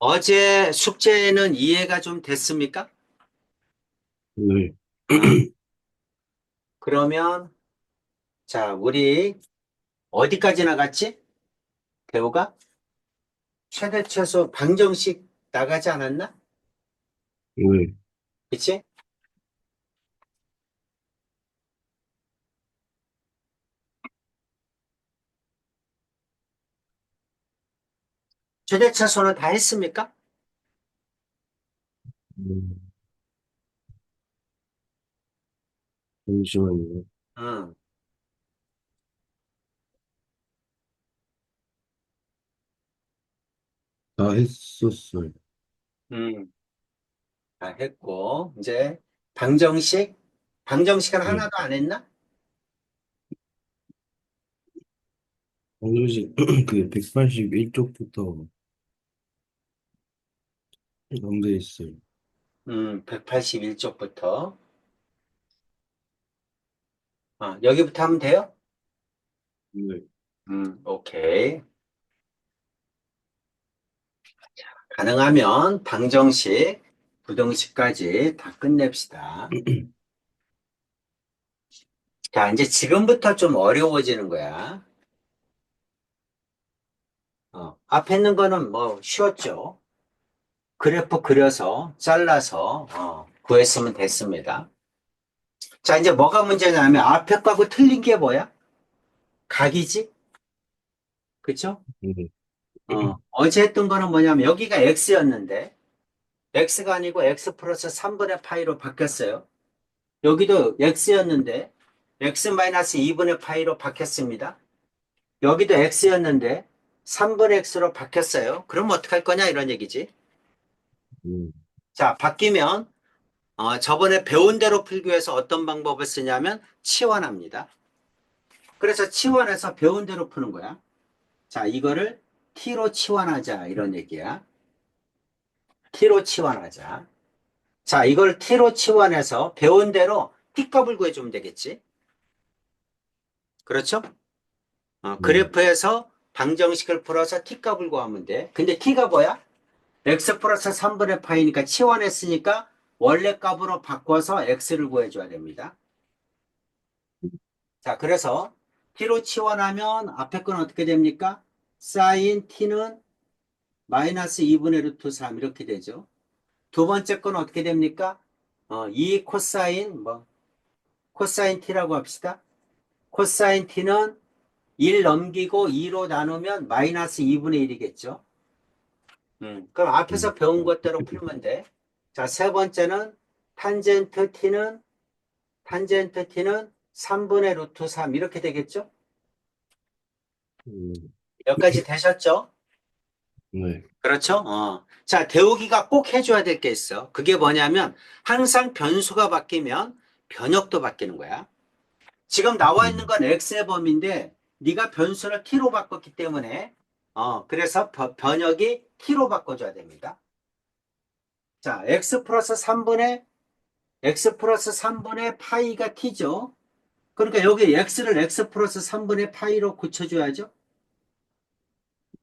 어제 숙제는 이해가 좀 됐습니까? 네. 어, 그러면, 자, 우리 어디까지 나갔지? 배우가? 최대 최소 방정식 나가지 않았나? 네. 그치? 최대 최소는 다 했습니까? 음, 잠시만요. 응, 다 했었어요. 응, 다 했고, 이제 방정식? 방정식은 네. 하나도 안 했나? 방정식, 그 181쪽부터 남돼 있어요. 181쪽부터. 여기부터 하면 돼요? 네. 오케이. 가능하면 방정식, 부등식까지 다 끝냅시다. 자, 이제 지금부터 좀 어려워지는 거야. 앞에 있는 거는 뭐 쉬웠죠. 그래프 그려서 잘라서 구했으면 됐습니다. 자, 이제 뭐가 문제냐면 앞에 거하고 틀린 게 뭐야? 각이지? 그쵸? 네. 어제 했던 거는 뭐냐면 여기가 x였는데 x가 아니고 x 플러스 3분의 파이로 바뀌었어요. 여기도 x였는데 x 마이너스 2분의 파이로 바뀌었습니다. 여기도 x였는데 3분의 x로 바뀌었어요. 그럼 어떡할 거냐 이런 얘기지. 음, 자, 바뀌면 저번에 배운 대로 풀기 위해서 어떤 방법을 쓰냐면 치환합니다. 그래서 치환해서 배운 대로 푸는 거야. 자, 이거를 t로 치환하자 이런 얘기야. t로 치환하자. 자, 이걸 t로 치환해서 배운 대로 t값을 구해주면 되겠지. 그렇죠? 네. 그래프에서 방정식을 풀어서 t값을 구하면 돼. 근데 t가 뭐야? x 플러스 3분의 파이니까 치환했으니까 원래 값으로 바꿔서 x를 구해줘야 됩니다. 자, 그래서 t로 치환하면 앞에 건 어떻게 됩니까? 사인 t는 마이너스 2분의 루트 3 이렇게 되죠. 두 번째 건 어떻게 됩니까? 2 코사인 코사인 t라고 합시다. 코사인 t는 1 넘기고 2로 나누면 마이너스 2분의 1이겠죠. 그럼 음, 앞에서 배운 것대로 풀면 돼. 자, 세 번째는 탄젠트 t는 3분의 루트 3 이렇게 되겠죠? 음, 여기까지 되셨죠? 네. 그렇죠? 자, 데우기가 꼭 해줘야 될 게 있어. 그게 뭐냐면 항상 변수가 바뀌면 변역도 바뀌는 거야. 지금 나와 있는 음, 건 x의 범위인데 네가 변수를 t로 바꿨기 때문에 그래서 변역이 t로 바꿔줘야 됩니다. 자, x 플러스 3분의 파이가 t죠. 그러니까 여기 x를 x 플러스 3분의 파이로 고쳐줘야죠.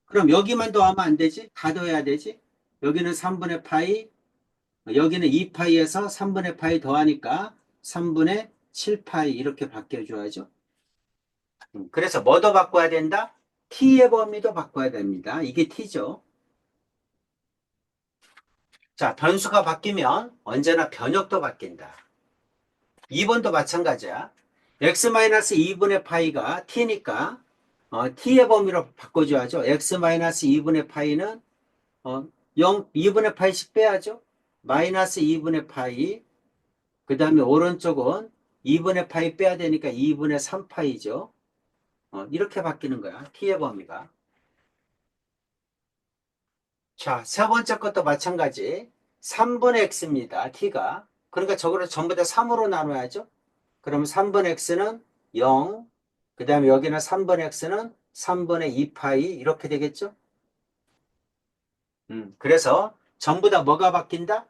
그럼 여기만 더하면 안 되지? 다 더해야 되지? 여기는 3분의 파이, 여기는 2파이에서 3분의 파이 더하니까 3분의 7파이 이렇게 바뀌어줘야죠. 그래서 뭐 더 바꿔야 된다? t의 범위도 바꿔야 됩니다. 이게 t죠. 자, 변수가 바뀌면 언제나 변역도 바뀐다. 2번도 마찬가지야. x-2분의 파이가 t니까 t의 범위로 바꿔줘야죠. x-2분의 파이는 2분의 파이씩 빼야죠. 마이너스 2분의 파이, 그 다음에 오른쪽은 2분의 파이 빼야 되니까 2분의 3파이죠. 이렇게 바뀌는 거야. t의 범위가. 자, 세 번째 것도 마찬가지. 3분의 x입니다. t가. 그러니까 저거를 전부 다 3으로 나눠야죠. 그러면 3분의 x는 0, 그 다음에 여기는 3분의 x는 3분의 2파이 이렇게 되겠죠. 그래서 전부 다 뭐가 바뀐다?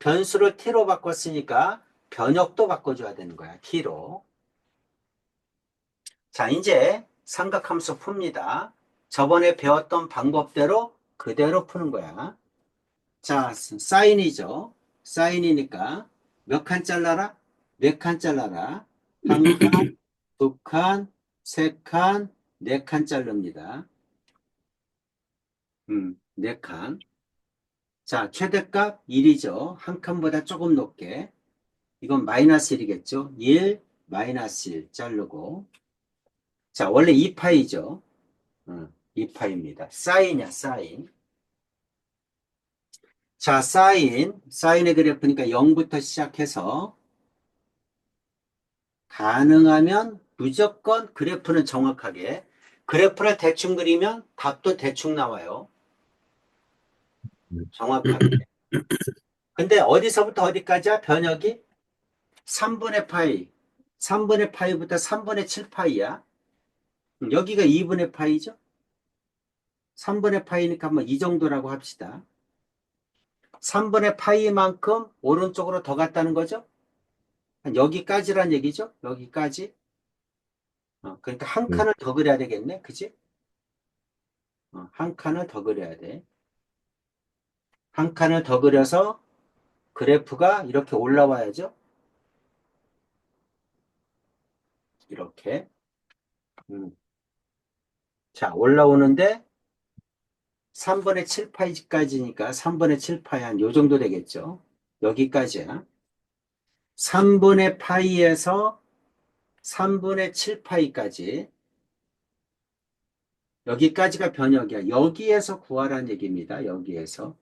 변수를 t로 바꿨으니까 변역도 바꿔줘야 되는 거야. t로. 자, 이제 삼각함수 풉니다. 저번에 배웠던 방법대로 그대로 푸는 거야. 자, 사인이죠. 사인이니까 몇 칸 잘라라? 네 칸 잘라라. 한 칸, 두 칸, 세 칸, 네 칸 자릅니다. 네 칸. 자, 최대값 1이죠. 한 칸보다 조금 높게. 이건 마이너스 1이겠죠. 1, 마이너스 1 자르고. 자, 원래 2파이죠. 2파입니다. 사인이야, 사인. 자, 사인의 그래프니까 0부터 시작해서 가능하면 무조건 그래프는 정확하게. 그래프를 대충 그리면 답도 대충 나와요. 정확하게. 근데 어디서부터 어디까지야? 변역이 3분의 파이. 3분의 파이부터 3분의 7파이야. 여기가 2분의 파이죠? 3분의 파이니까 뭐 이 정도라고 합시다. 3분의 파이만큼 오른쪽으로 더 갔다는 거죠? 여기까지란 얘기죠? 여기까지. 그러니까 한 네. 칸을 더 그려야 되겠네. 그지? 한 칸을 더 그려야 돼. 한 칸을 더 그려서 그래프가 이렇게 올라와야죠. 이렇게. 음. 자, 올라오는데 3분의 7파이까지니까 3분의 7파이 한 요 정도 되겠죠. 여기까지야. 3분의 파이에서 3분의 7파이까지. 여기까지가 변역이야. 여기에서 구하라는 얘기입니다. 여기에서.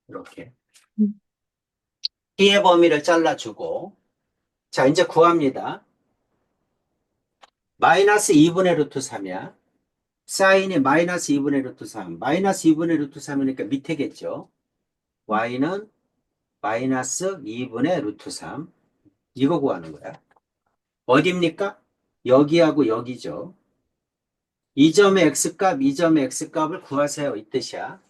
이렇게. P의 범위를 잘라주고. 자, 이제 구합니다. 마이너스 2분의 루트 3이야. 사인이 마이너스 2분의 루트 3. 마이너스 2분의 루트 3이니까 밑에겠죠. y는 마이너스 2분의 루트 3. 이거 구하는 거야. 어디입니까? 여기하고 여기죠. 이 점의 x값, 이 점의 x값을 구하세요. 이 뜻이야.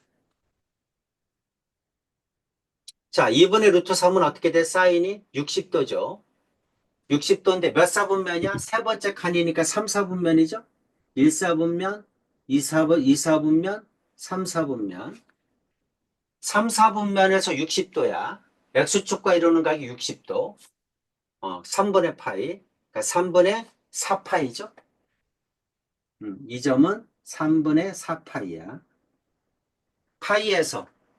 자, 2분의 루트 3은 어떻게 돼? 사인이 60도죠. 60도인데 몇 사분면이야? 세 번째 칸이니까 3, 4분면이죠? 1, 4분면, 2, 4분, 2, 4분면, 3, 4분면. 3, 4분면에서 60도야. x축과 이루는 각이 60도. 3분의 파이. 그러니까 3분의 4파이죠? 이 점은 3분의 4파이야.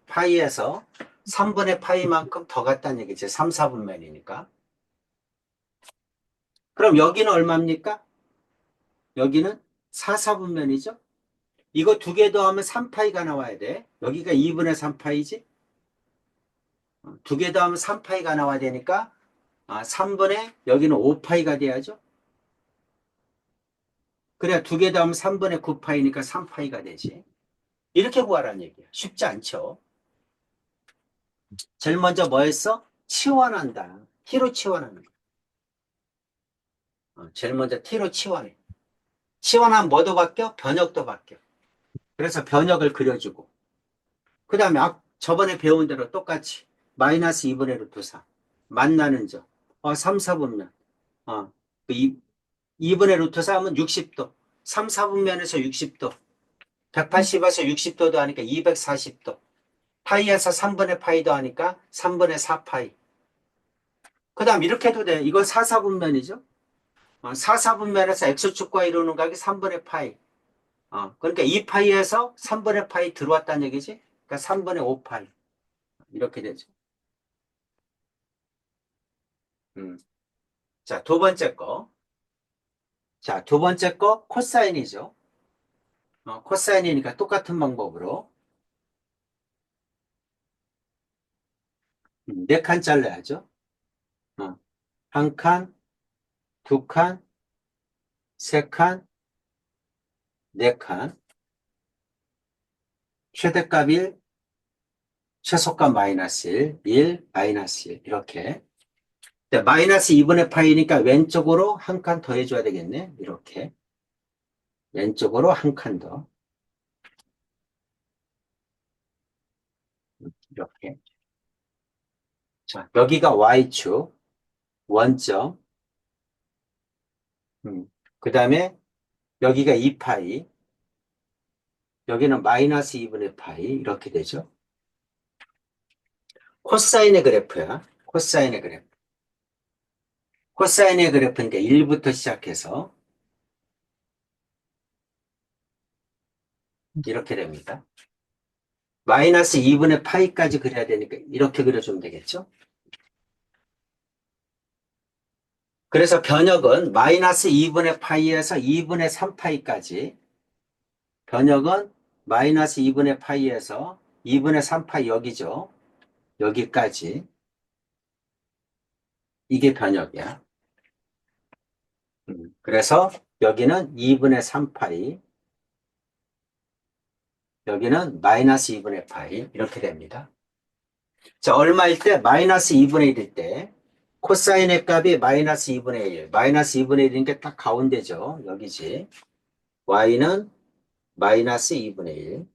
파이에서 3분의 파이만큼 더 갔다는 얘기지. 3, 4분면이니까. 그럼 여기는 얼마입니까? 여기는 4, 4분면이죠? 이거 두 개 더하면 3파이가 나와야 돼. 여기가 2분의 3파이지? 두 개 더하면 3파이가 나와야 되니까 3분의 여기는 5파이가 돼야죠? 그래야 두 개 더하면 3분의 9파이니까 3파이가 되지. 이렇게 구하라는 얘기야. 쉽지 않죠? 제일 먼저 뭐 했어? 치환한다. t로 치환하는 거. 제일 먼저 t로 치환해. 치환하면 뭐도 바뀌어? 변역도 바뀌어. 그래서 변역을 그려주고. 그 다음에 저번에 배운 대로 똑같이 마이너스 2분의 루트 4. 만나는 점. 3, 4분면. 어, 2분의 루트 3은 60도. 3, 4분면에서 60도. 180에서 60도도 하니까 240도. 파이에서 3분의 파이도 하니까 3분의 4파이. 그 다음 이렇게 해도 돼. 이건 4, 4분면이죠. 4, 4분면에서 x축과 이루는 각이 3분의 파이. 그러니까 2파이에서 3분의 파이 들어왔다는 얘기지. 그러니까 3분의 5파이. 이렇게 되죠. 음. 자, 두 번째 거. 자, 두 번째 거 코사인이죠. 코사인이니까 똑같은 방법으로 네 칸 잘라야죠. 한 칸, 두 칸, 세 칸, 네 칸. 최대값 1, 최소값 마이너스 1, 1, 마이너스 1. 이렇게. 네, 마이너스 2분의 파이니까 왼쪽으로 한 칸 더 해줘야 되겠네. 이렇게. 왼쪽으로 한 칸 더. 이렇게. 자, 여기가 Y축, 원점. 그 다음에 여기가 2파이. 여기는 마이너스 2분의 파이 이렇게 되죠. 코사인의 그래프야. 코사인의 그래프. 코사인의 그래프니까 1부터 시작해서 이렇게 됩니다. 마이너스 2분의 파이까지 그려야 되니까 이렇게 그려주면 되겠죠. 그래서 변역은 마이너스 2분의 파이에서 2분의 3파이까지, 변역은 마이너스 2분의 파이에서 2분의 3파이 여기죠. 여기까지. 이게 변역이야. 그래서 여기는 2분의 3파이, 여기는 마이너스 2분의 파이 이렇게 됩니다. 자, 얼마일 때? 마이너스 2분의 1일 때 코사인의 값이 마이너스 2분의 1, 마이너스 2분의 1이니까 딱 가운데죠. 여기지. y는 마이너스 2분의 1.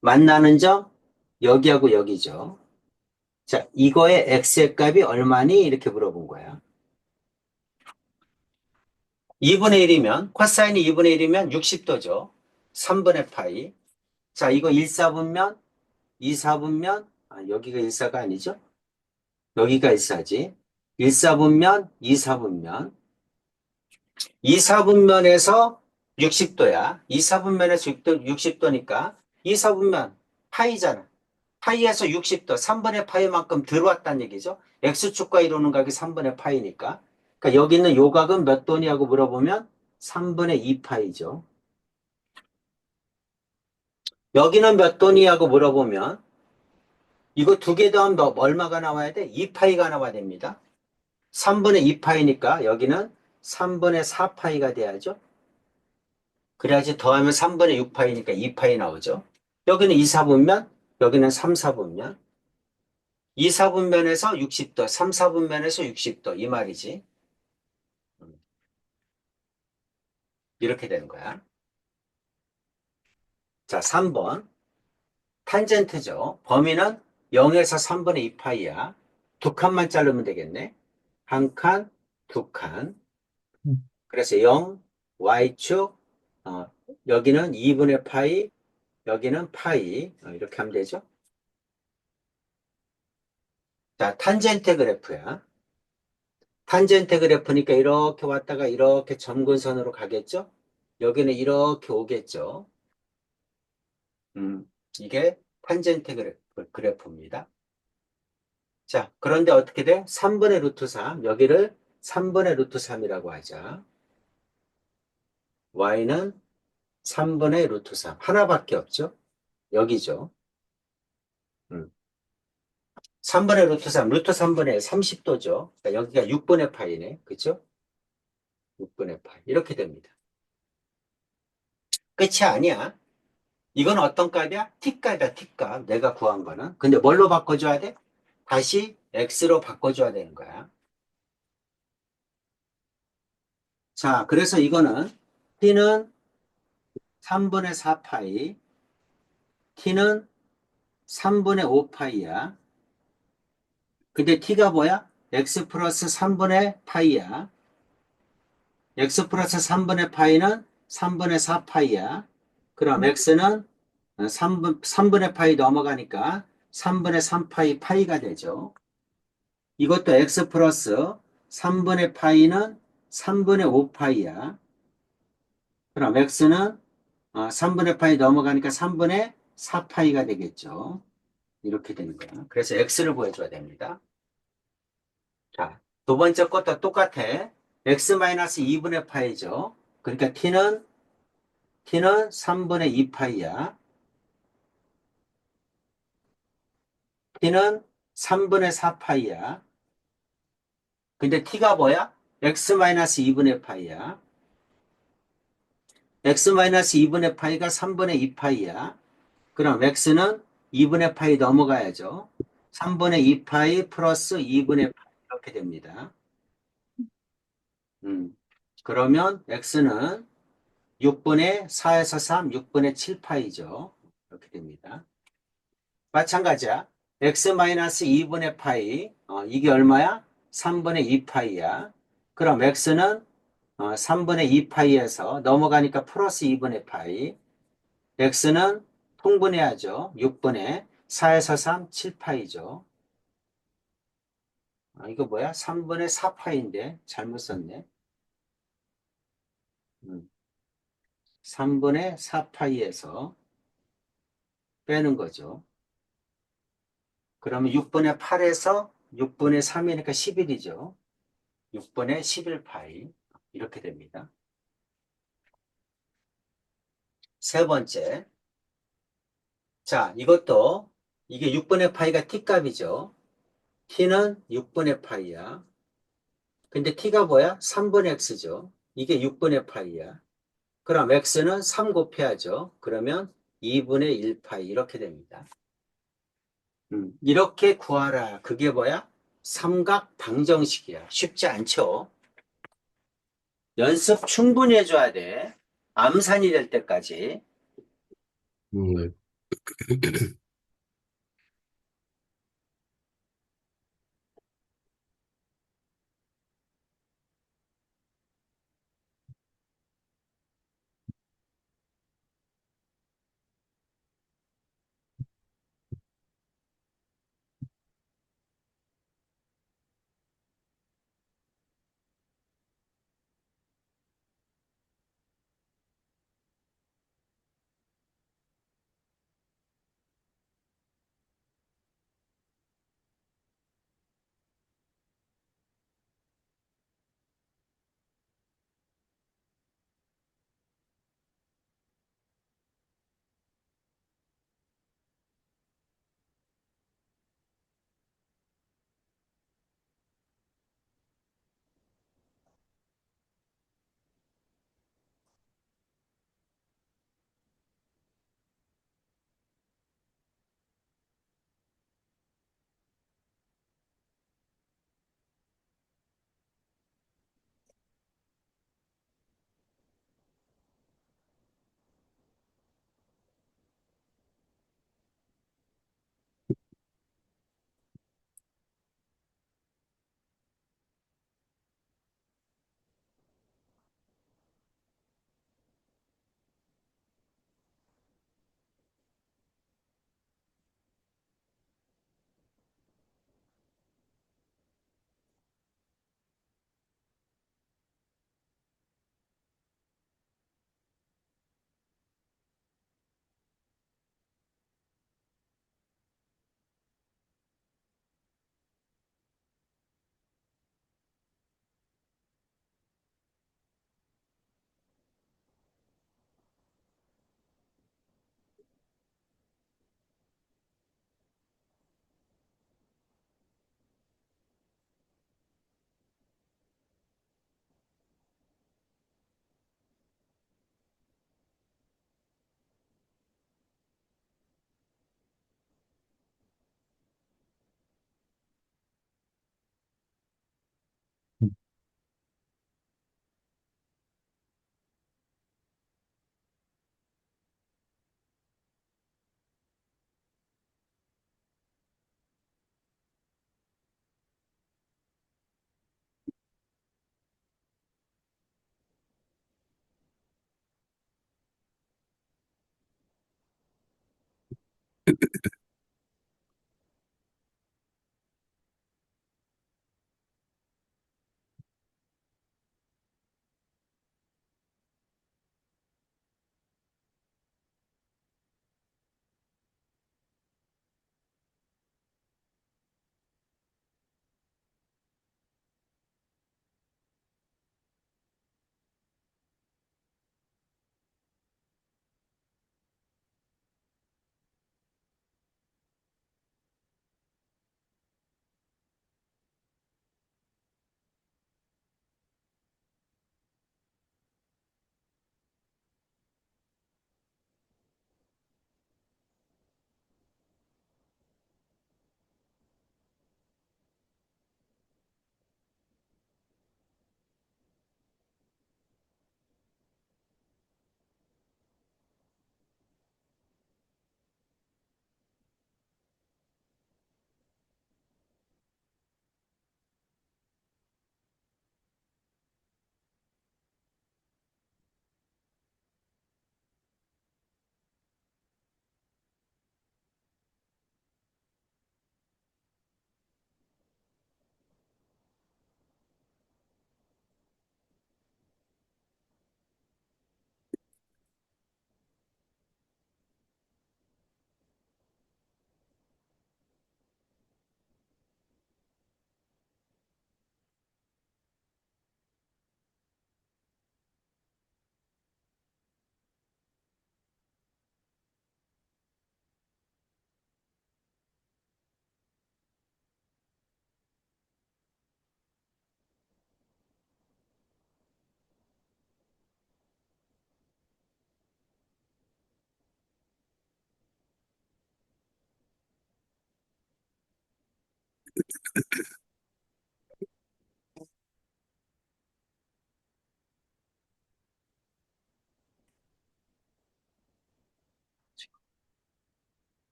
만나는 점 여기하고 여기죠. 자, 이거의 x의 값이 얼마니? 이렇게 물어본 거야. 2분의 1이면 코사인이 2분의 1이면 60도죠. 3분의 파이. 자, 이거 1사분면 2사분면 여기가 1사가 아니죠. 여기가 1사지. 1사분면 2사분면 2사분면에서 60도야. 2사분면에서 60도니까 2사분면 파이잖아. 파이에서 60도, 3분의 파이만큼 들어왔다는 얘기죠. X축과 이루는 각이 3분의 파이니까. 그러니까 여기 있는 요 각은 몇 도냐고 물어보면 3분의 2파이죠. 여기는 몇 도냐고 물어보면 이거 두 개 더하면 얼마가 나와야 돼? 2파이가 나와야 됩니다. 3분의 2파이니까 여기는 3분의 4파이가 돼야죠. 그래야지 더하면 3분의 6파이니까 2파이 나오죠. 여기는 2사분면, 여기는 3사분면. 2사분면에서 60도, 3사분면에서 60도 이 말이지. 이렇게 되는 거야. 자, 3번. 탄젠트죠. 범위는 0에서 3분의 2파이야. 두 칸만 자르면 되겠네. 한 칸, 두 칸. 그래서 0, y축, 여기는 2분의 파이, 여기는 파이. 이렇게 하면 되죠. 자, 탄젠트 그래프야. 탄젠트 그래프니까 이렇게 왔다가 이렇게 점근선으로 가겠죠? 여기는 이렇게 오겠죠? 이게 탄젠트 그래프입니다. 자, 그런데 어떻게 돼? 3분의 루트 3, 여기를 3분의 루트 3이라고 하자. y는 3분의 루트 3, 하나밖에 없죠? 여기죠. 음. 3분의 루트 3, 루트 3분의 30도죠. 그러니까 여기가 6분의 파이네. 그죠? 6분의 파이. 이렇게 됩니다. 끝이 아니야. 이건 어떤 값이야? t값이야, t값. 내가 구한 거는. 근데 뭘로 바꿔줘야 돼? 다시 x로 바꿔줘야 되는 거야. 자, 그래서 이거는 t는 3분의 4파이, t는 3분의 5파이야. 근데 t가 뭐야? x 플러스 3분의 파이야. x 플러스 3분의 파이는 3분의 4파이야. 그럼 x는 3분의 파이 넘어가니까 3분의 3파이 파이가 되죠. 이것도 x 플러스 3분의 파이는 3분의 5파이야. 그럼 x는 3분의 파이 넘어가니까 3분의 4파이가 되겠죠. 이렇게 되는 거야. 그래서 x를 구해줘야 됩니다. 자, 두 번째 것도 똑같아. x-2분의 파이죠. 그러니까 t는 3분의 2파이야. t는 3분의 4파이야. 근데 t가 뭐야? x-2분의 파이야. x-2분의 파이가 3분의 2파이야. 그럼 x는 2분의 파이 넘어가야죠. 3분의 2파이 플러스 2분의 파이 이렇게 됩니다. 그러면 x는 6분의 4에서 3, 6분의 7파이죠. 이렇게 됩니다. 마찬가지야. x-2분의 파이, 이게 얼마야? 3분의 2파이야. 그럼 x는 3분의 2파이에서 넘어가니까 플러스 2분의 파이. x는 통분해야죠. 6분의 4에서 3, 7파이죠. 이거 뭐야? 3분의 4파이인데 잘못 썼네. 3분의 4파이에서 빼는 거죠. 그러면 6분의 8에서 6분의 3이니까 11이죠. 6분의 11파이. 이렇게 됩니다. 세 번째. 자, 이것도 이게 6분의 파이가 t값이죠. t는 6분의 파이야. 근데 t가 뭐야? 3분의 x죠. 이게 6분의 파이야. 그럼 x는 3 곱해야죠. 그러면 2분의 1파이 이렇게 됩니다. 이렇게 구하라. 그게 뭐야? 삼각 방정식이야. 쉽지 않죠? 연습 충분히 해줘야 돼. 암산이 될 때까지. 네.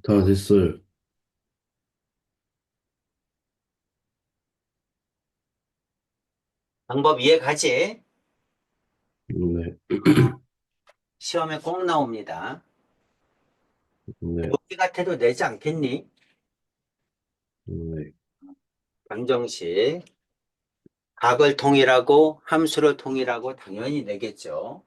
다 됐어요. 방법 이해가지? 네, 시험에 꼭 나옵니다. 네, 여기 같아도 내지 않겠니? 네. 방정식. 각을 통일하고 함수를 통일하고 당연히 내겠죠.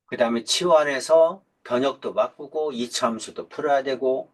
그 다음에 치환해서 변역도 바꾸고 이차함수도 풀어야 되고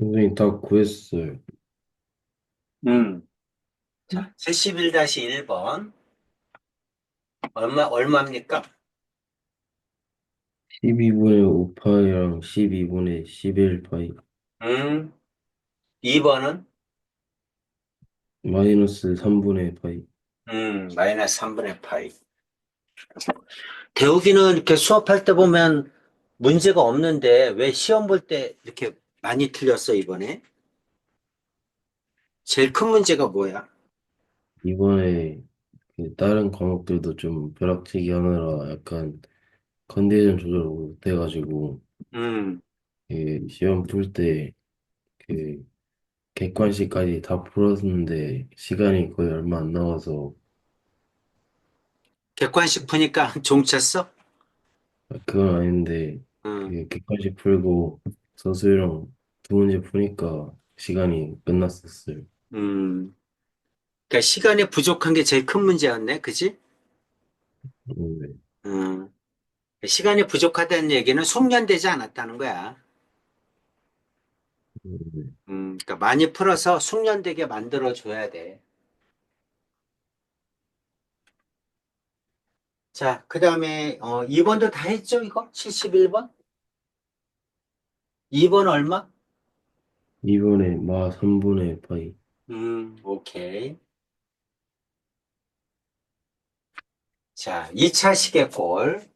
선생님 다 구했어요. 자, 71-1번. 얼마입니까? 12분의 5파이랑 12분의 11파이 음, 2번은? 마이너스 3분의 파이. 마이너스 3분의 파이. 대우기는 이렇게 수업할 때 보면 문제가 없는데 왜 시험 볼 때 이렇게 많이 틀렸어, 이번에? 제일 큰 문제가 뭐야? 이번에 그 다른 과목들도 좀 벼락치기 하느라 약간 컨디션 조절 못해가지고 음, 그 시험 풀 때 그 객관식까지 다 풀었는데 시간이 거의 얼마 안 남아서 객관식 푸니까 종 쳤어? 그건 아닌데 음, 그 객관식 풀고 서술형 두 문제 푸니까 시간이 끝났었어요. 음. 그러니까 시간이 부족한 게 제일 큰 문제였네, 그지? 네. 음, 시간이 부족하다는 얘기는 숙련되지 않았다는 거야. 네. 그러니까 많이 풀어서 숙련되게 만들어 줘야 돼. 자, 그 다음에 2번도 다 했죠, 이거? 71번? 2번 얼마? 이번에 마 3분의 파이. 오케이. 자, 2차 시계골.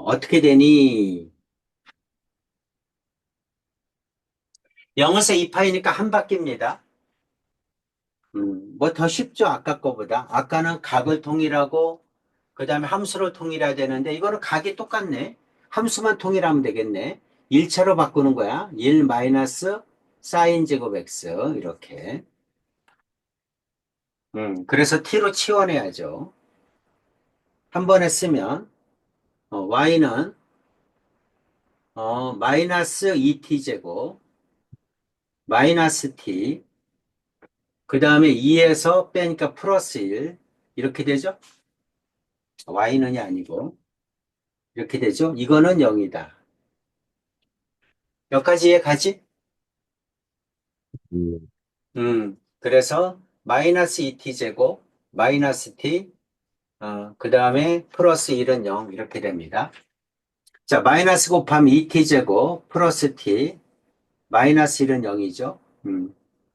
어떻게 되니? 0에서 2파이니까 한 바퀴입니다. 뭐 더 쉽죠, 아까 거보다. 아까는 각을 통일하고, 그 다음에 함수로 통일해야 되는데, 이거는 각이 똑같네. 함수만 통일하면 되겠네. 1차로 바꾸는 거야. 1 마이너스 사인 제곱 x. 이렇게. 그래서 t로 치환해야죠. 한 번에 쓰면, y는, 마이너스 2t 제곱, 마이너스 t, 그 다음에 2에서 빼니까 플러스 1. 이렇게 되죠? y는이 아니고. 이렇게 되죠? 이거는 0이다. 여기까지 이해가지? 음, 그래서 마이너스 2t 제곱, 마이너스 t, 그 다음에 플러스 1은 0 이렇게 됩니다. 자, 마이너스 곱하면 2t 제곱, 플러스 t, 마이너스 1은 0이죠.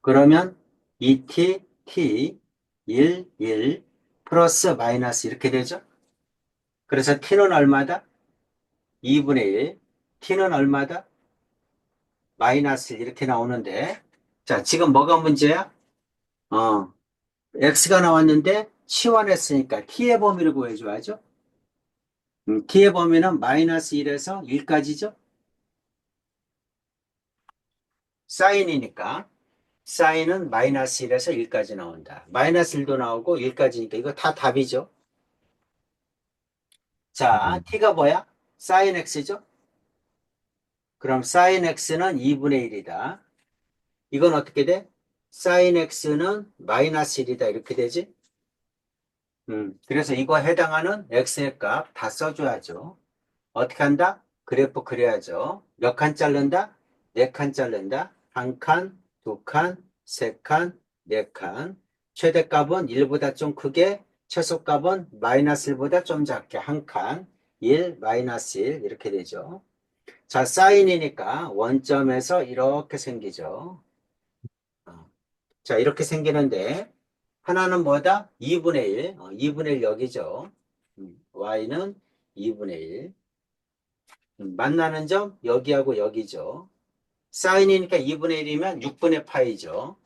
그러면 2t, t, 1, 1, 플러스 마이너스 이렇게 되죠. 그래서 t는 얼마다? 2분의 1. t는 얼마다? 마이너스 1 이렇게 나오는데 자, 지금 뭐가 문제야? 어, x가 나왔는데 치환했으니까 t의 범위를 구해줘야죠. t의 범위는 마이너스 1에서 1까지죠. 사인이니까 사인은 마이너스 1에서 1까지 나온다. 마이너스 1도 나오고 1까지니까 이거 다 답이죠. 자, 음, t가 뭐야? 사인 x죠. 그럼 사인 x는 2분의 1이다. 이건 어떻게 돼? 사인 x는 마이너스 1이다. 이렇게 되지? 그래서 이거 해당하는 x의 값 다 써줘야죠. 어떻게 한다? 그래프 그려야죠. 몇 칸 자른다? 네 칸 자른다. 한 칸, 두 칸, 세 칸, 네 칸. 최대값은 1보다 좀 크게, 최소값은 마이너스 1보다 좀 작게 한 칸, 1, 마이너스 1 이렇게 되죠. 자, 사인이니까 원점에서 이렇게 생기죠. 자, 이렇게 생기는데 하나는 뭐다? 2분의 1. 2분의 1 여기죠. y는 2분의 1. 만나는 점 여기하고 여기죠. 사인이니까 2분의 1이면 6분의 파이죠.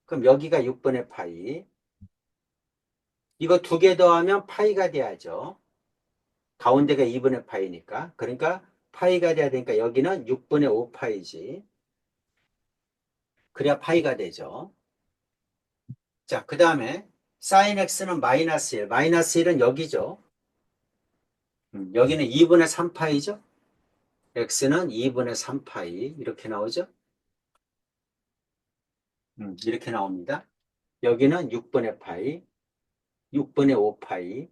그럼 여기가 6분의 파이. 이거 두 개 더하면 파이가 돼야죠. 가운데가 2분의 파이니까. 그러니까 파이가 돼야 되니까 여기는 6분의 5파이지. 그래야 파이가 되죠. 자, 그 다음에 사인 x는 마이너스 1. 마이너스 1은 여기죠. 여기는 2분의 3파이죠. x는 2분의 3파이. 이렇게 나오죠. 이렇게 나옵니다. 여기는 6분의 파이. 6분의 5파이.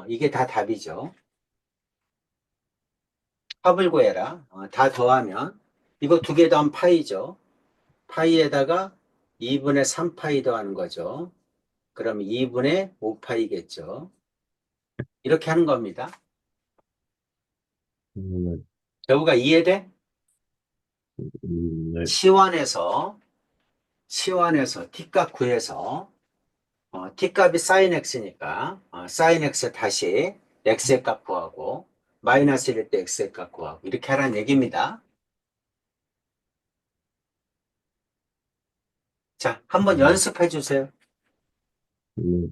이게 다 답이죠. 합을 구해라. 다 더하면 이거 두 개 더하면 파이죠. 파이에다가 2분의 3파이 더하는 거죠. 그럼 2분의 5파이겠죠. 이렇게 하는 겁니다. 음, 여부가 이해돼? 네. 치환해서 t값 구해서 t값이 sin x니까 sin x 다시 x의 값 구하고 마이너스 1일 때 x의 값 구하고 이렇게 하라는 얘기입니다. 자, 한번 음, 연습해 주세요. 네.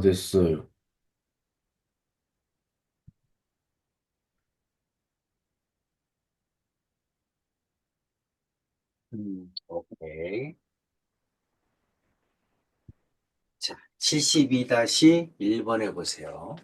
됐어요. 오케이. 자, 72-1번 해보세요.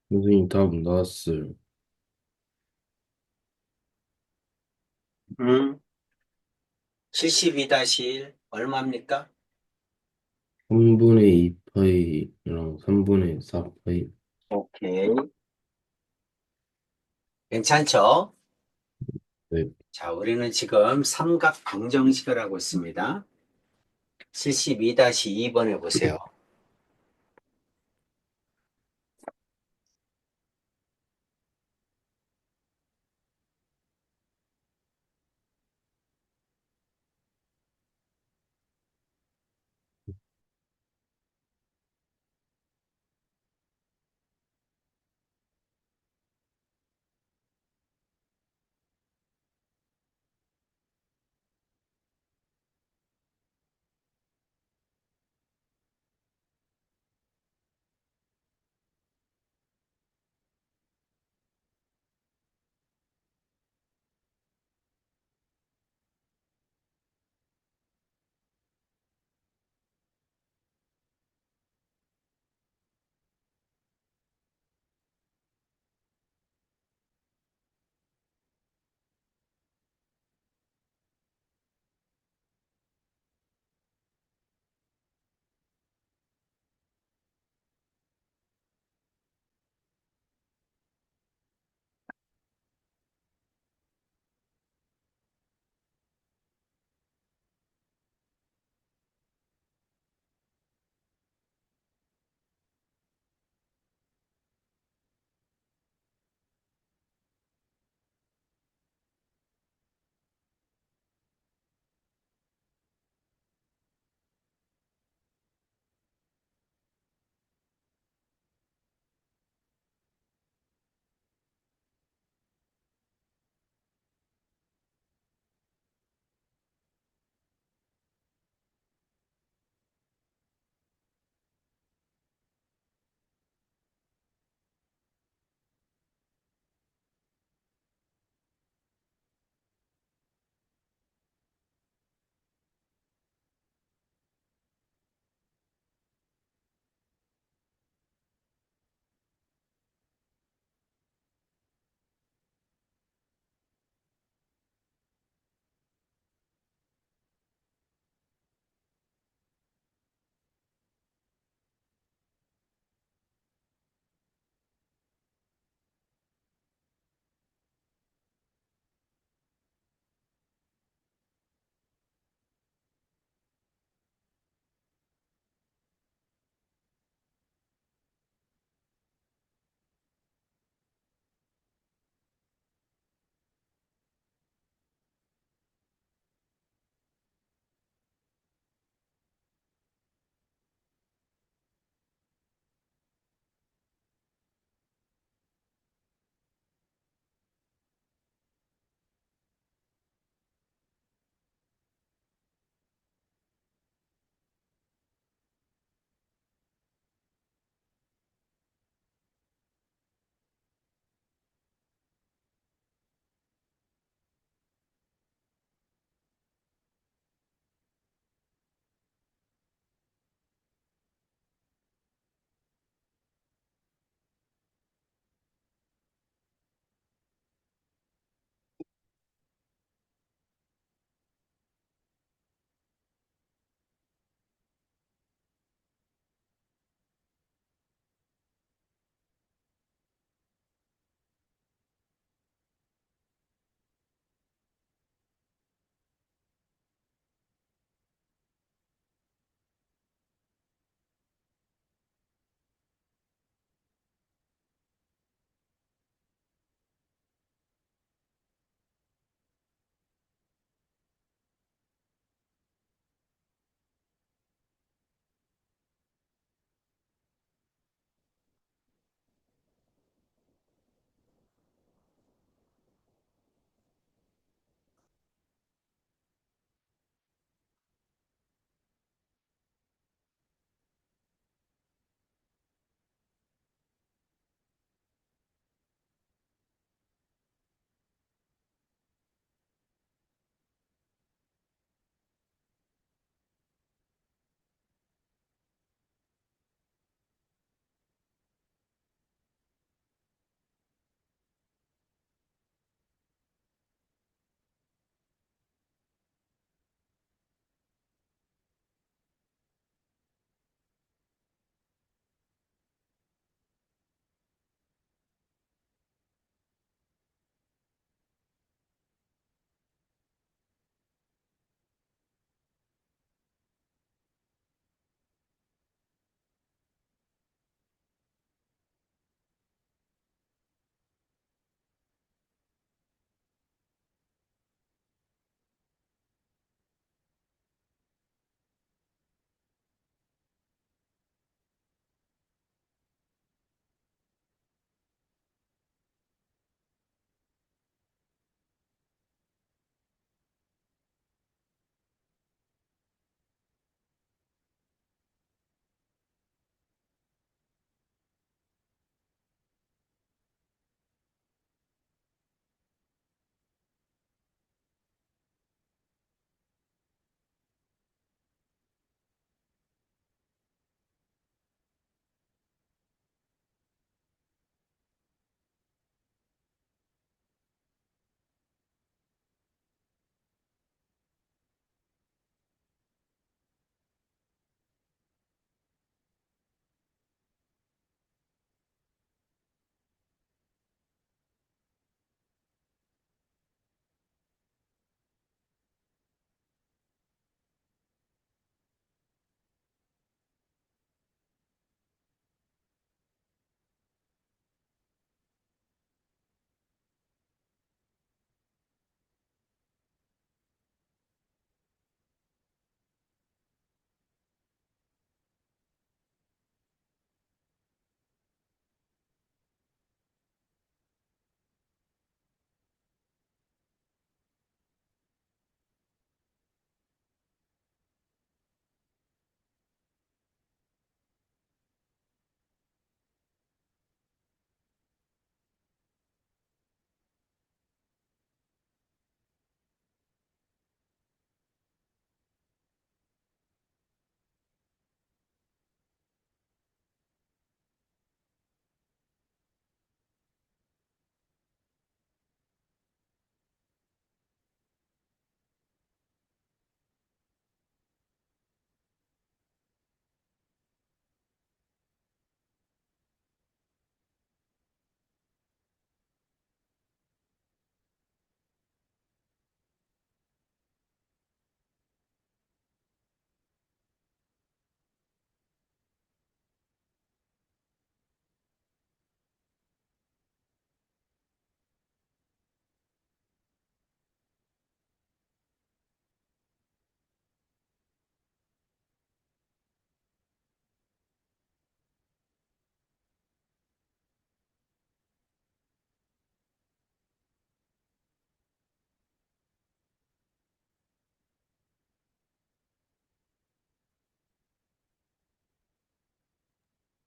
선생님 답 나왔어요. 음, 72-1 얼마입니까? 3분의 2 파이랑 3분의 4 파이. 오케이. 괜찮죠? 네. 자, 우리는 지금 삼각 방정식을 하고 있습니다. 72-2번 해보세요.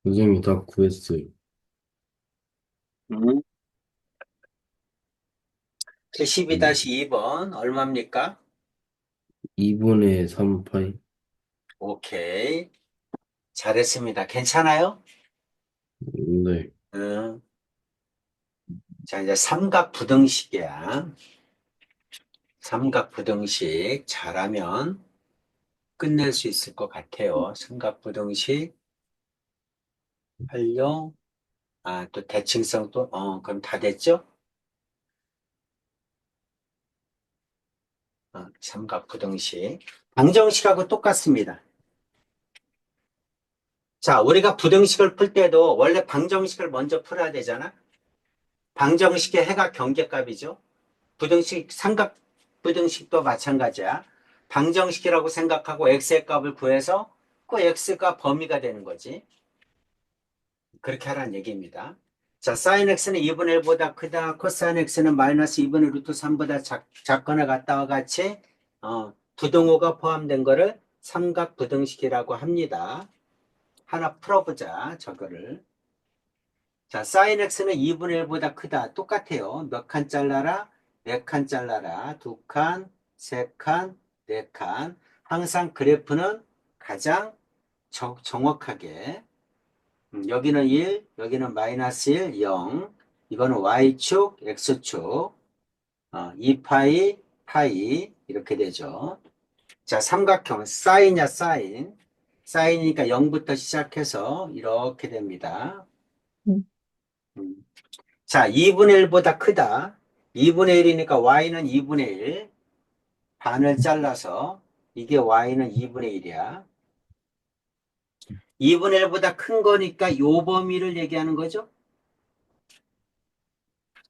선생님이 다 구했어요. 음. 음, 72-2번 얼마입니까? 2분의 3파이? 오케이. 잘했습니다. 괜찮아요? 네. 음. 자, 이제 삼각부등식이야. 삼각부등식 잘하면 끝낼 수 있을 것 같아요. 삼각부등식 활용. 또 대칭성 또, 그럼 다 됐죠? 삼각부등식. 방정식하고 똑같습니다. 자, 우리가 부등식을 풀 때도 원래 방정식을 먼저 풀어야 되잖아? 방정식의 해가 경계값이죠. 부등식, 삼각 부등식도 마찬가지야. 방정식이라고 생각하고 x의 값을 구해서 그 x가 범위가 되는 거지. 그렇게 하라는 얘기입니다. 자, sin x는 2분의 1보다 크다. 코사인 x는 마이너스 2분의 루트 3보다 작거나 같다와 같이 부등호가 포함된 거를 삼각 부등식이라고 합니다. 하나 풀어보자, 저거를. 자, sin x는 2분의 1보다 크다. 똑같아요. 몇 칸 잘라라? 네 칸 잘라라. 두 칸, 세 칸, 네 칸. 항상 그래프는 가장 정확하게. 여기는 1, 여기는 마이너스 1, 0. 이거는 y축, x축. 2파이, 파이. 이렇게 되죠. 자, 삼각형. 사인이야, 사인. 사인이니까 0부터 시작해서 이렇게 됩니다. 음. 자, 2분의 1보다 크다. 2분의 1이니까 y는 2분의 1. 반을 잘라서 이게 y는 2분의 1이야. 2분의 1보다 큰 거니까 요 범위를 얘기하는 거죠.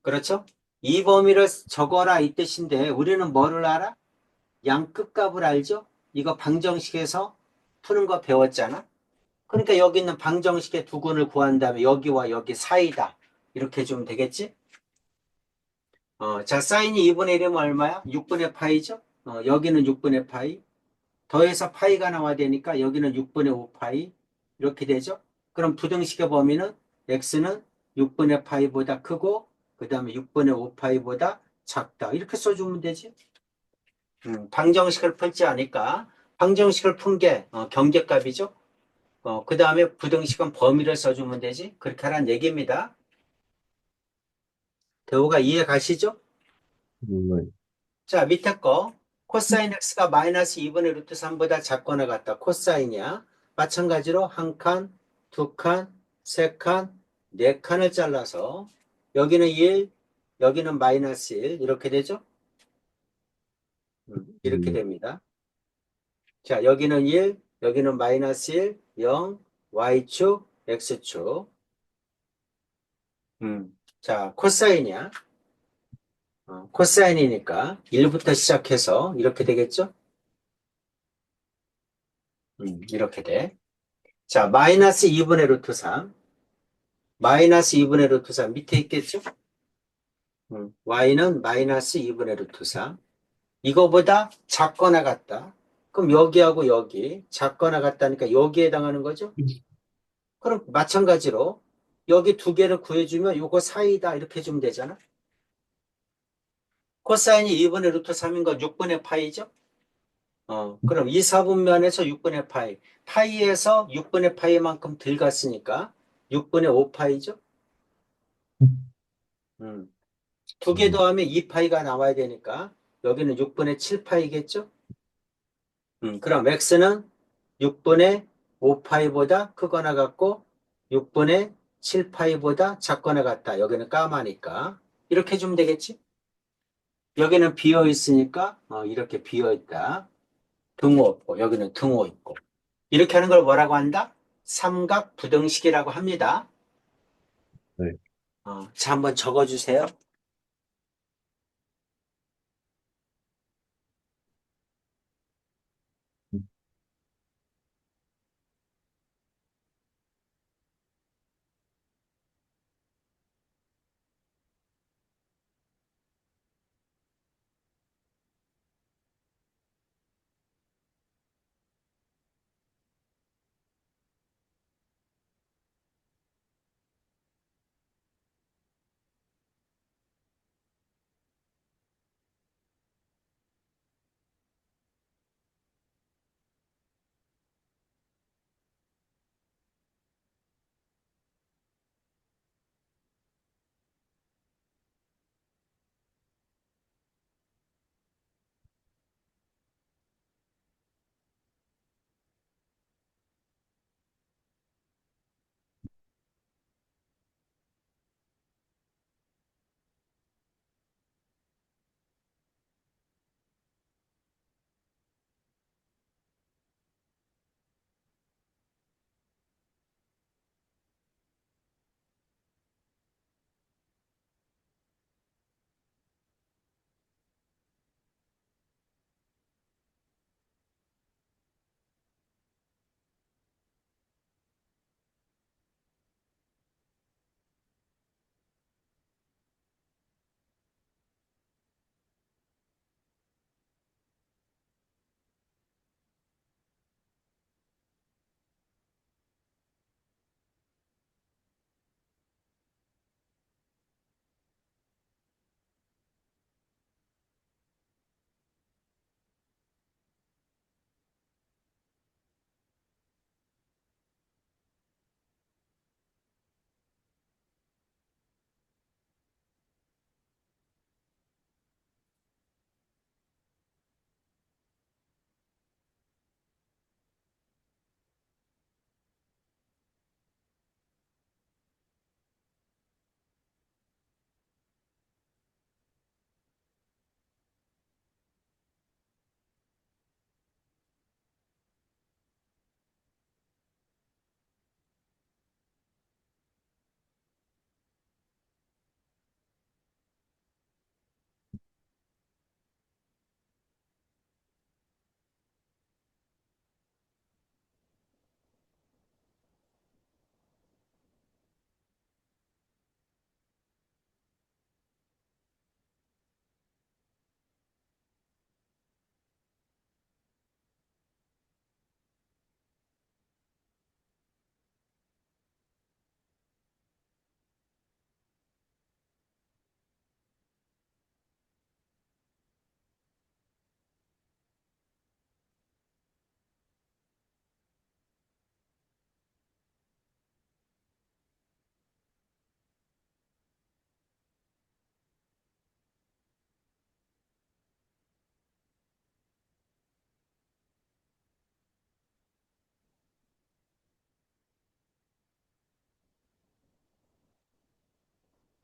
그렇죠? 이 범위를 적어라 이 뜻인데 우리는 뭐를 알아? 양 끝값을 알죠? 이거 방정식에서 푸는 거 배웠잖아. 그러니까 여기 있는 방정식의 두 근을 구한 다음에 여기와 여기 사이다. 이렇게 해주면 되겠지? 자, 사인이 2분의 1이면 얼마야? 6분의 파이죠? 여기는 6분의 파이. 더해서 파이가 나와야 되니까 여기는 6분의 5파이. 이렇게 되죠? 그럼 부등식의 범위는 x는 6분의 파이보다 크고 그 다음에 6분의 5파이보다 작다. 이렇게 써주면 되지? 방정식을 풀지 않을까? 방정식을 푼 게 경계값이죠? 그 다음에 부등식은 범위를 써주면 되지? 그렇게 하라는 얘기입니다. 대호가 이해 가시죠? 네. 자, 밑에 거. 코사인 x가 마이너스 2분의 루트 3보다 작거나 같다. 코사인이야. 마찬가지로 한 칸, 두 칸, 세 칸, 네 칸을 잘라서 여기는 1, 여기는 마이너스 1 이렇게 되죠? 이렇게 음, 됩니다. 자, 여기는 1, 여기는 마이너스 1, 0, y축, x축. 자, 코사인이야. 코사인이니까 1부터 시작해서 이렇게 되겠죠? 이렇게 돼. 자, 마이너스 2분의 루트 3. 마이너스 2분의 루트 3 밑에 있겠죠? y는 마이너스 2분의 루트 3. 이거보다 작거나 같다. 그럼 여기하고 여기 작거나 같다니까 여기에 해당하는 거죠? 그럼 마찬가지로 여기 두 개를 구해주면 요거 사이다 이렇게 해주면 되잖아. 코사인이 2분의 루트 3인 건 6분의 파이죠? 그럼 이 사분면에서 6분의 파이. 파이에서 6분의 파이만큼 덜 갔으니까 6분의 5파이죠? 두 개 음, 더하면 2파이가 나와야 되니까 여기는 6분의 7파이겠죠? 그럼 x는 6분의 5파이보다 크거나 같고 6분의 7파이보다 작거나 같다. 여기는 까마니까 이렇게 해주면 되겠지? 여기는 비어 있으니까 이렇게 비어 있다. 등호 있고 여기는 등호 있고 이렇게 하는 걸 뭐라고 한다? 삼각 부등식이라고 합니다. 네. 자, 한번 적어주세요.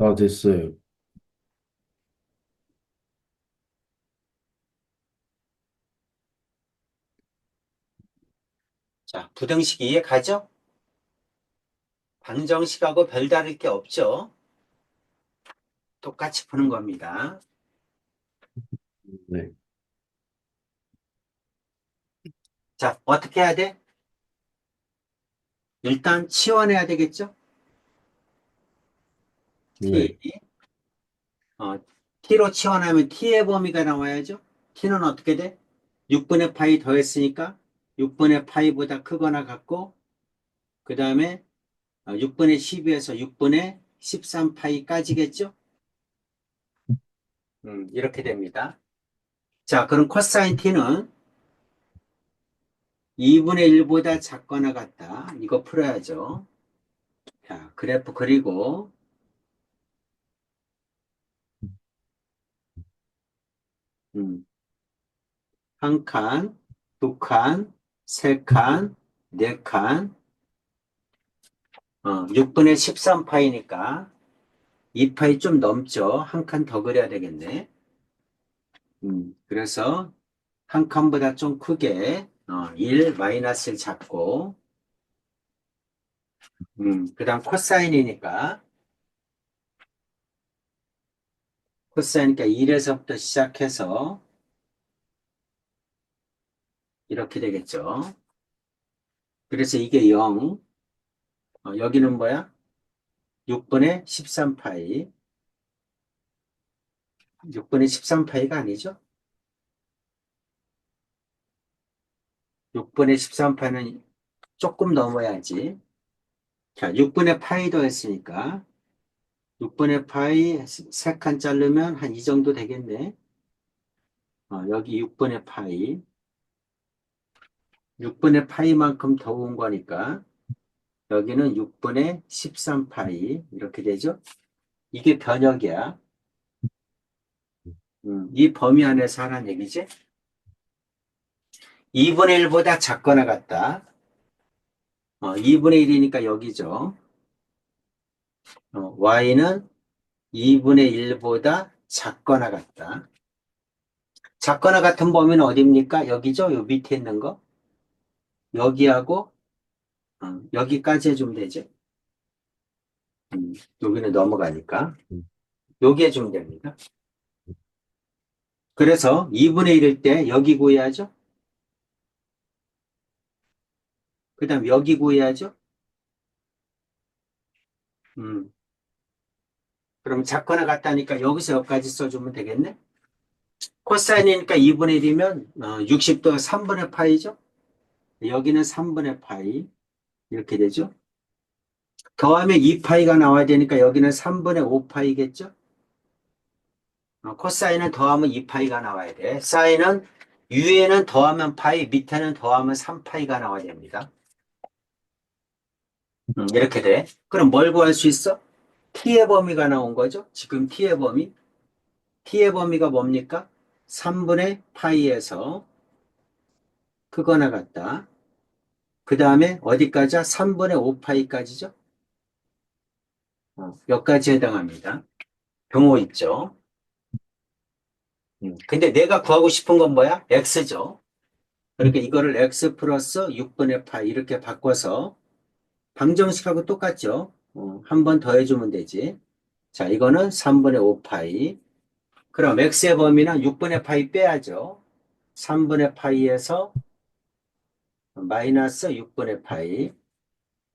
다 됐어요. 자, 부등식 이해 가죠? 방정식하고 별다를 게 없죠? 똑같이 푸는 겁니다. 네. 자, 어떻게 해야 돼? 일단 치환해야 되겠죠? 네. t, 어, t로 치환하면 t의 범위가 나와야죠? t는 어떻게 돼? 6분의 파이 더했으니까 6분의 파이보다 크거나 같고, 그 다음에 6분의 12에서 6분의 13파이까지겠죠? 이렇게 됩니다. 자, 그럼 코사인 t는 2분의 1보다 작거나 같다. 이거 풀어야죠. 자, 그래프 그리고, 음, 한 칸, 두 칸, 세 칸, 네 칸, 6분의 13파이니까 2파이 좀 넘죠. 한 칸 더 그려야 되겠네. 그래서 한 칸보다 좀 크게 1 마이너스를 잡고, 그 다음 코사인이니까 1에서부터 시작해서 이렇게 되겠죠. 그래서 이게 0, 여기는 뭐야? 6분의 13파이, 6분의 13파이가 아니죠? 6분의 13파이는 조금 넘어야지. 자, 6분의 파이도 했으니까 6분의 파이 3칸 자르면 한 이 정도 되겠네. 여기 6분의 파이. 6분의 파이만큼 더 온 거니까 여기는 6분의 13파이 이렇게 되죠. 이게 변역이야. 이 범위 안에서 하라는 얘기지. 2분의 1보다 작거나 같다. 2분의 1이니까 여기죠. y는 2분의 1보다 작거나 같다. 작거나 같은 범위는 어디입니까? 여기죠? 요 밑에 있는 거. 여기하고 여기까지 해주면 되죠. 여기는 넘어가니까 여기 해주면 됩니다. 그래서 2분의 1일 때 여기 구해야죠. 그 다음 여기 구해야죠. 음, 그럼 작거나 같다니까 여기서 여기까지 써주면 되겠네. 코사인이니까 2분의 1이면 60도 3분의 파이죠. 여기는 3분의 파이 이렇게 되죠. 더하면 2파이가 나와야 되니까 여기는 3분의 5파이겠죠. 코사인은 더하면 2파이가 나와야 돼. 사인은 위에는 더하면 파이, 밑에는 더하면 3파이가 나와야 됩니다. 이렇게 돼. 그럼 뭘 구할 수 있어? t의 범위가 나온 거죠. 지금 t의 범위. t의 범위가 뭡니까? 3분의 파이에서 크거나 같다. 그 다음에 어디까지야? 3분의 5파이까지죠. 여기까지 해당합니다. 경호 있죠. 근데 내가 구하고 싶은 건 뭐야? x죠. 그러니까 이거를 x 플러스 6분의 파이 이렇게 바꿔서 방정식하고 똑같죠. 한 번 더 해주면 되지. 자, 이거는 3분의 5파이. 그럼 x의 범위는 6분의 파이 빼야죠. 3분의 파이에서 마이너스 6분의 파이.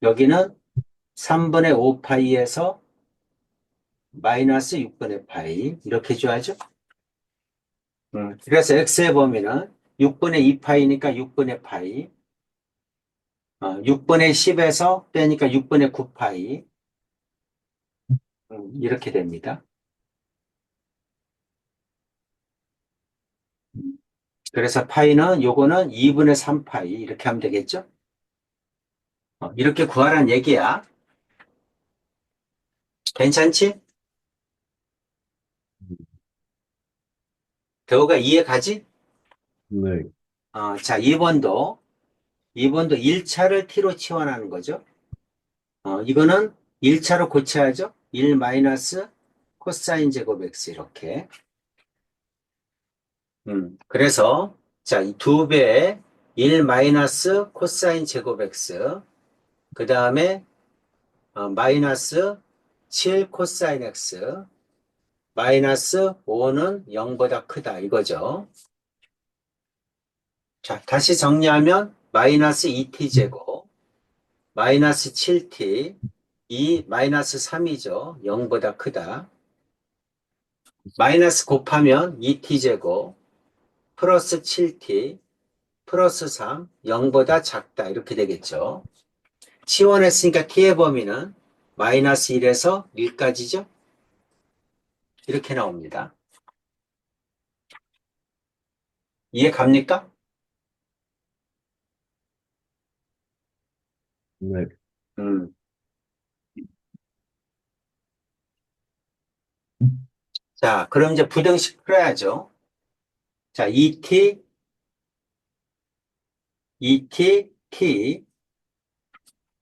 여기는 3분의 5파이에서 마이너스 6분의 파이. 이렇게 줘야죠. 그래서 x의 범위는 6분의 2파이니까 6분의 파이. 6분의 10에서 빼니까 6분의 9파이. 이렇게 됩니다. 그래서 파이는 요거는 2분의 3파이 이렇게 하면 되겠죠? 이렇게 구하라는 얘기야. 괜찮지? 대호가 이해 가지? 네. 자, 2번도 1차를 t로 치환하는 거죠. 이거는 1차로 고쳐야죠. 1 마이너스 코사인 제곱 x 이렇게. 그래서 자, 이 두 배의 1 마이너스 코사인 제곱 x 그 다음에 마이너스 7 코사인 x 마이너스 5는 0보다 크다 이거죠. 자, 다시 정리하면 마이너스 2t 제곱 마이너스 7t 2 마이너스 3이죠. 0보다 크다. 마이너스 곱하면 2t 제곱 플러스 7t 플러스 3 0보다 작다 이렇게 되겠죠. 치환했으니까 t의 범위는 마이너스 1에서 1까지죠. 이렇게 나옵니다. 이해 갑니까? 네. 음. 자, 그럼 이제 부등식 풀어야죠. 자, 2t, t,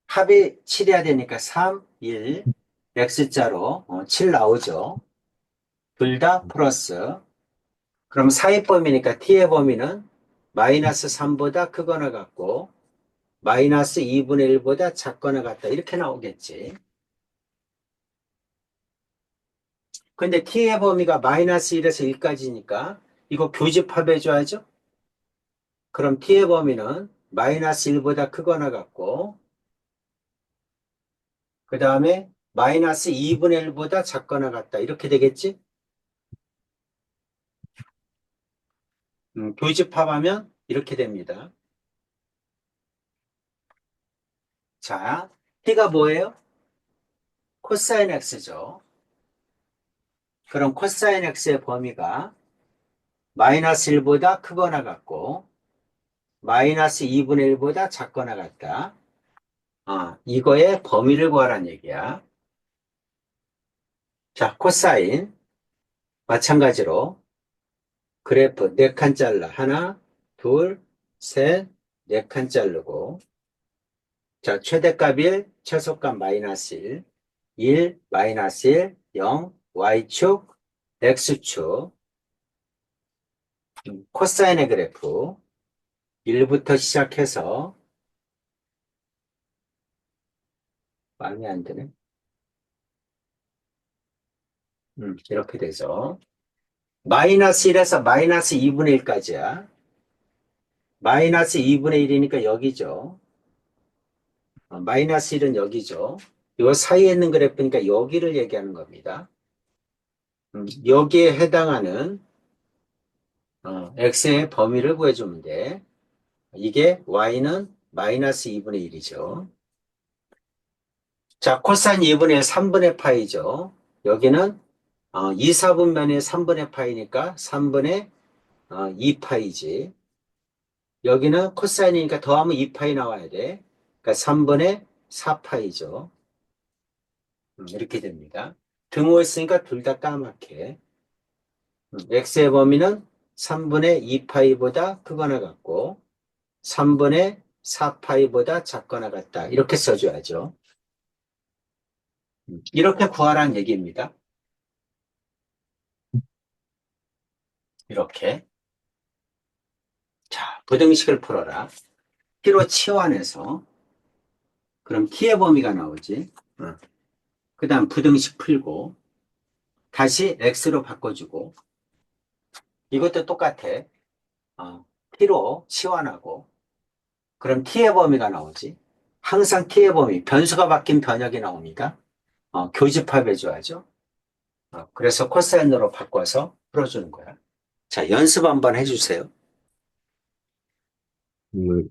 합이 7이어야 되니까 3, 1, x자로 7 나오죠. 둘 다 플러스. 그럼 사의 범위니까 t의 범위는 마이너스 3보다 크거나 같고 마이너스 2분의 1보다 작거나 같다. 이렇게 나오겠지. 근데 t의 범위가 마이너스 1에서 1까지니까 이거 교집합해줘야죠. 그럼 t의 범위는 마이너스 1보다 크거나 같고 그 다음에 마이너스 2분의 1보다 작거나 같다. 이렇게 되겠지? 교집합하면 이렇게 됩니다. 자, t가 뭐예요? 코사인 x죠. 그럼 코사인 x의 범위가 마이너스 1보다 크거나 같고 마이너스 2분의 1보다 작거나 같다. 이거의 범위를 구하란 얘기야. 자, 코사인 마찬가지로 그래프 4칸 잘라. 하나, 둘, 셋, 4칸 자르고 자, 최대값 1, 최소값 마이너스 1, 1, 마이너스 1, 0, y축, x축 코사인의 그래프 1부터 시작해서 마음에 안 드네. 이렇게 되죠. 마이너스 1에서 마이너스 2분의 1까지야. 마이너스 2분의 1이니까 여기죠. 마이너스 1은 여기죠. 이 사이에 있는 그래프니까 여기를 얘기하는 겁니다. 여기에 해당하는 x의 범위를 구해주면 돼. 이게 y는 마이너스 2분의 1이죠. 자, 코사인 2분의 1, 3분의 파이죠. 여기는 2, 4분면에 3분의 파이니까 3분의 2파이지. 여기는 코사인이니까 더하면 2파이 나와야 돼. 그러니까 3분의 4파이죠. 이렇게 됩니다. 등호 있으니까 둘 다 까맣게. x의 범위는 3분의 2파이보다 크거나 같고 3분의 4파이보다 작거나 같다. 이렇게 써줘야죠. 이렇게 구하라는 얘기입니다. 이렇게. 자, 부등식을 풀어라. t로 치환해서 그럼 t의 범위가 나오지. 그 다음 부등식 풀고 다시 x로 바꿔주고 이것도 똑같아. t로 치환하고 그럼 t의 범위가 나오지. 항상 t의 범위, 변수가 바뀐 변역이 나옵니다. 교집합해줘야죠. 그래서 코사인으로 바꿔서 풀어주는 거야. 자, 연습 한번 해주세요. 네.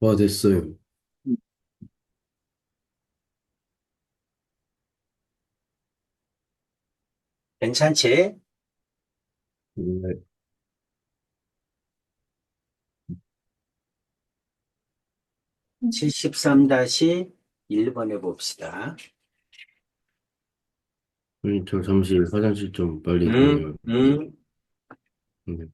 와, 됐어요. 괜찮지? 네. 73-1번 해봅시다. 저 잠시 화장실 좀 빨리 음, 다녀요. 음. 네.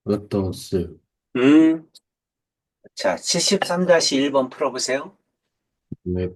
갔다 왔어요. 음. 자, 73-1번 풀어보세요. 네.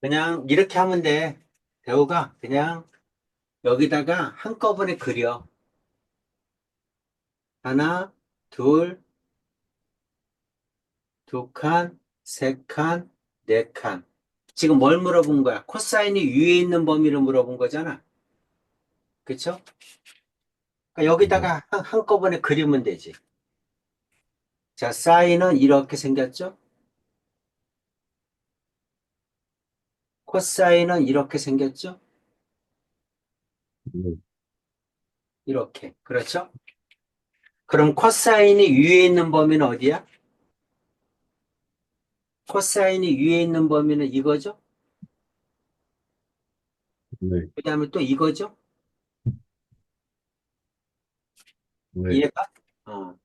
그냥 이렇게 하면 돼. 대호가 그냥 여기다가 한꺼번에 그려. 하나, 둘, 두 칸, 세 칸, 네 칸. 지금 뭘 물어본 거야? 코사인이 위에 있는 범위를 물어본 거잖아. 그쵸? 그러니까 네. 여기다가 한꺼번에 그리면 되지. 자, 사인은 이렇게 생겼죠? 코사인은 이렇게 생겼죠? 네. 이렇게. 그렇죠? 그럼 코사인이 위에 있는 범위는 어디야? 코사인이 위에 있는 범위는 이거죠? 네. 그 다음에 또 이거죠? 네. 이해가? 어.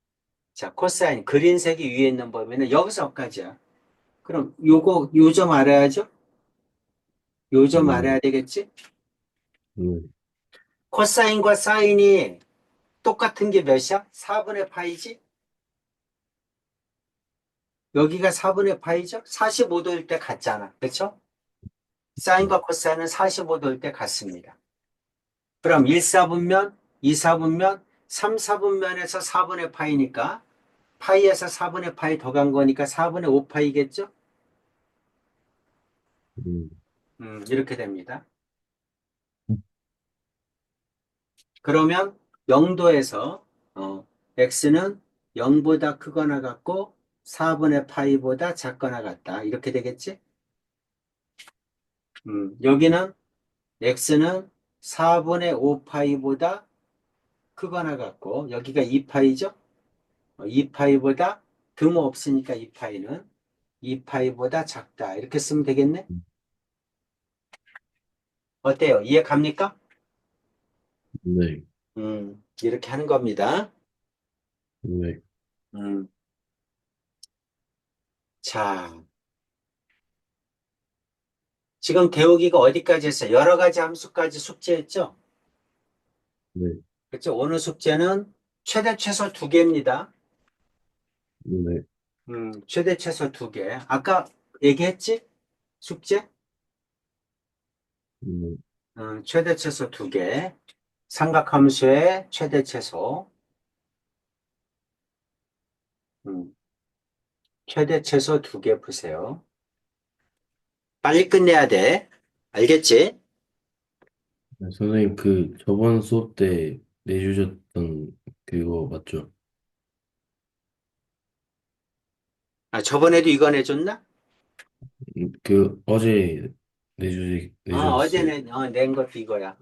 자, 코사인, 그린색이 위에 있는 범위는 여기서까지야. 그럼 요 점 알아야죠? 요 점 네. 알아야 되겠지? 네. 코사인과 사인이 똑같은 게 몇이야? 4분의 파이지? 여기가 4분의 파이죠? 45도일 때 같잖아. 그렇죠? 사인과 코사인은 45도일 때 같습니다. 그럼 1사분면, 2사분면, 3사분면에서 4분의 파이니까 파이에서 4분의 파이 더 간 거니까 4분의 5파이겠죠? 이렇게 됩니다. 그러면 0도에서 x는 0보다 크거나 같고 4분의 파이보다 작거나 같다. 이렇게 되겠지? 여기는 x는 4분의 5파이보다 크거나 같고 여기가 2파이죠? 2파이보다 등 없으니까 2파이는 2파이보다 작다. 이렇게 쓰면 되겠네? 어때요? 이해 갑니까? 네. 이렇게 하는 겁니다. 네. 음, 자, 지금 대우기가 어디까지 했어요? 여러 가지 함수까지 숙제했죠? 네. 그렇죠? 오늘 숙제는 최대 최소 두 개입니다. 네. 최대 최소 두 개. 아까 얘기했지? 숙제? 네. 최대 최소 두 개. 삼각함수의 최대 최소. 음, 최대 최소 두 개 보세요. 빨리 끝내야 돼. 알겠지? 네, 선생님, 그, 저번 수업 때 내주셨던 그거 맞죠? 아, 저번에도 이거 내줬나? 그, 어제 어제 내주셨어요. 낸 것도 이거야.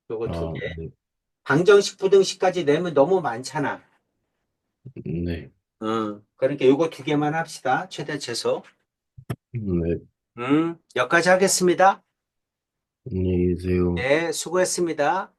요거 두 아, 개. 네. 방정식, 부등식까지 내면 너무 많잖아. 네. 그러니까 요거 두 개만 합시다. 최대 최소. 네. 여기까지 하겠습니다. 안녕히 계세요. 네, 수고했습니다.